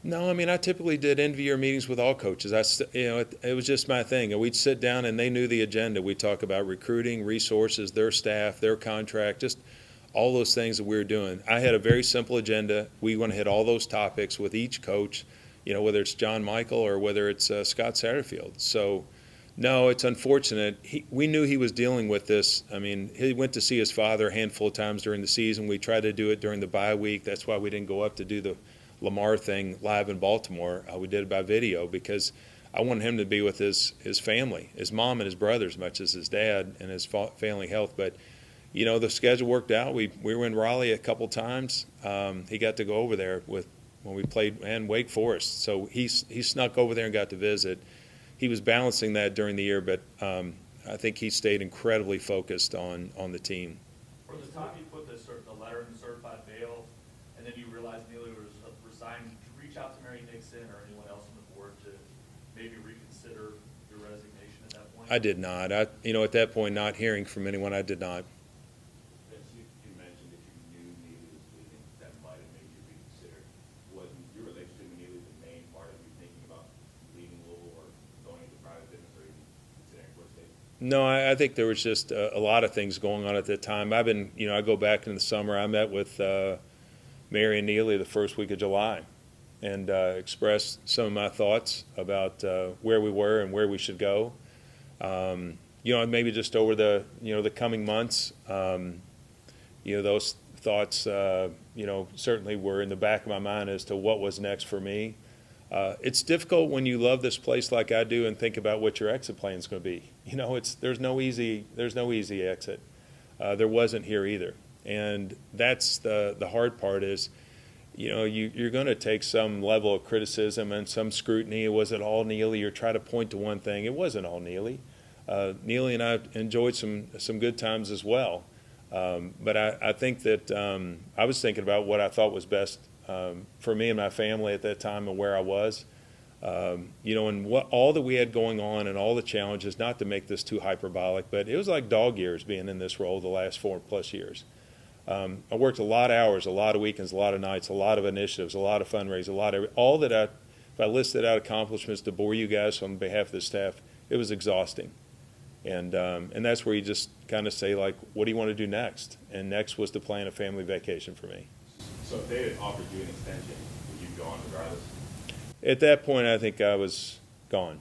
No, I mean, I typically did end-of-year meetings with all coaches. It was just my thing. And we'd sit down, and they knew the agenda. We'd talk about recruiting, resources, their staff, their contract, just all those things that we were doing. I had a very simple agenda. We want to hit all those topics with each coach, whether it's John Michael or whether it's Scott Satterfield. So, no, it's unfortunate. We knew he was dealing with this. I mean, he went to see his father a handful of times during the season. We tried to do it during the bye week. That's why we didn't go up to do the Lamar thing live in Baltimore. We did it by video because I wanted him to be with his family, his mom and his brother as much as his dad and his family health. But, the schedule worked out. We were in Raleigh a couple times. He got to go over there when we played and Wake Forest. So he snuck over there and got to visit. He was balancing that during the year, but I think he stayed incredibly focused on the team. From the time you put the letter in the certified bail, and then you realized Neely was resigning, did you reach out to Mary Nixon or anyone else on the board to maybe reconsider your resignation at that point? I did not. At that point, not hearing from anyone, I did not. As you mentioned, if you knew Neely was leaving, that might have made you reconsider. Was your relationship with Neely the main part of you thinking about leaving Louisville or going into private business or even considering Florida State? No, I think there was just a lot of things going on at that time. I go back in the summer. I met with Mary and Neely the first week of July and expressed some of my thoughts about where we were and where we should go. Maybe just over the coming months, those thoughts, certainly were in the back of my mind as to what was next for me. It's difficult when you love this place like I do and think about what your exit plan is going to be. There's no easy exit. There wasn't here either. And that's the hard part is, you're going to take some level of criticism and some scrutiny. Was it all Neely? You're trying to point to one thing. It wasn't all Neely. Neely and I enjoyed some good times as well. But I think that I was thinking about what I thought was best for me and my family at that time and where I was. And what all that we had going on and all the challenges, not to make this too hyperbolic, but it was like dog years being in this role the last 4+ years. I worked a lot of hours, a lot of weekends, a lot of nights, a lot of initiatives, a lot of fundraising, all that if I listed out accomplishments to bore you guys on behalf of the staff, it was exhausting. And that's where you just kind of say, like, what do you want to do next? And next was to plan a family vacation for me. So if they had offered you an extension, would you go on regardless? At that point, I think I was gone.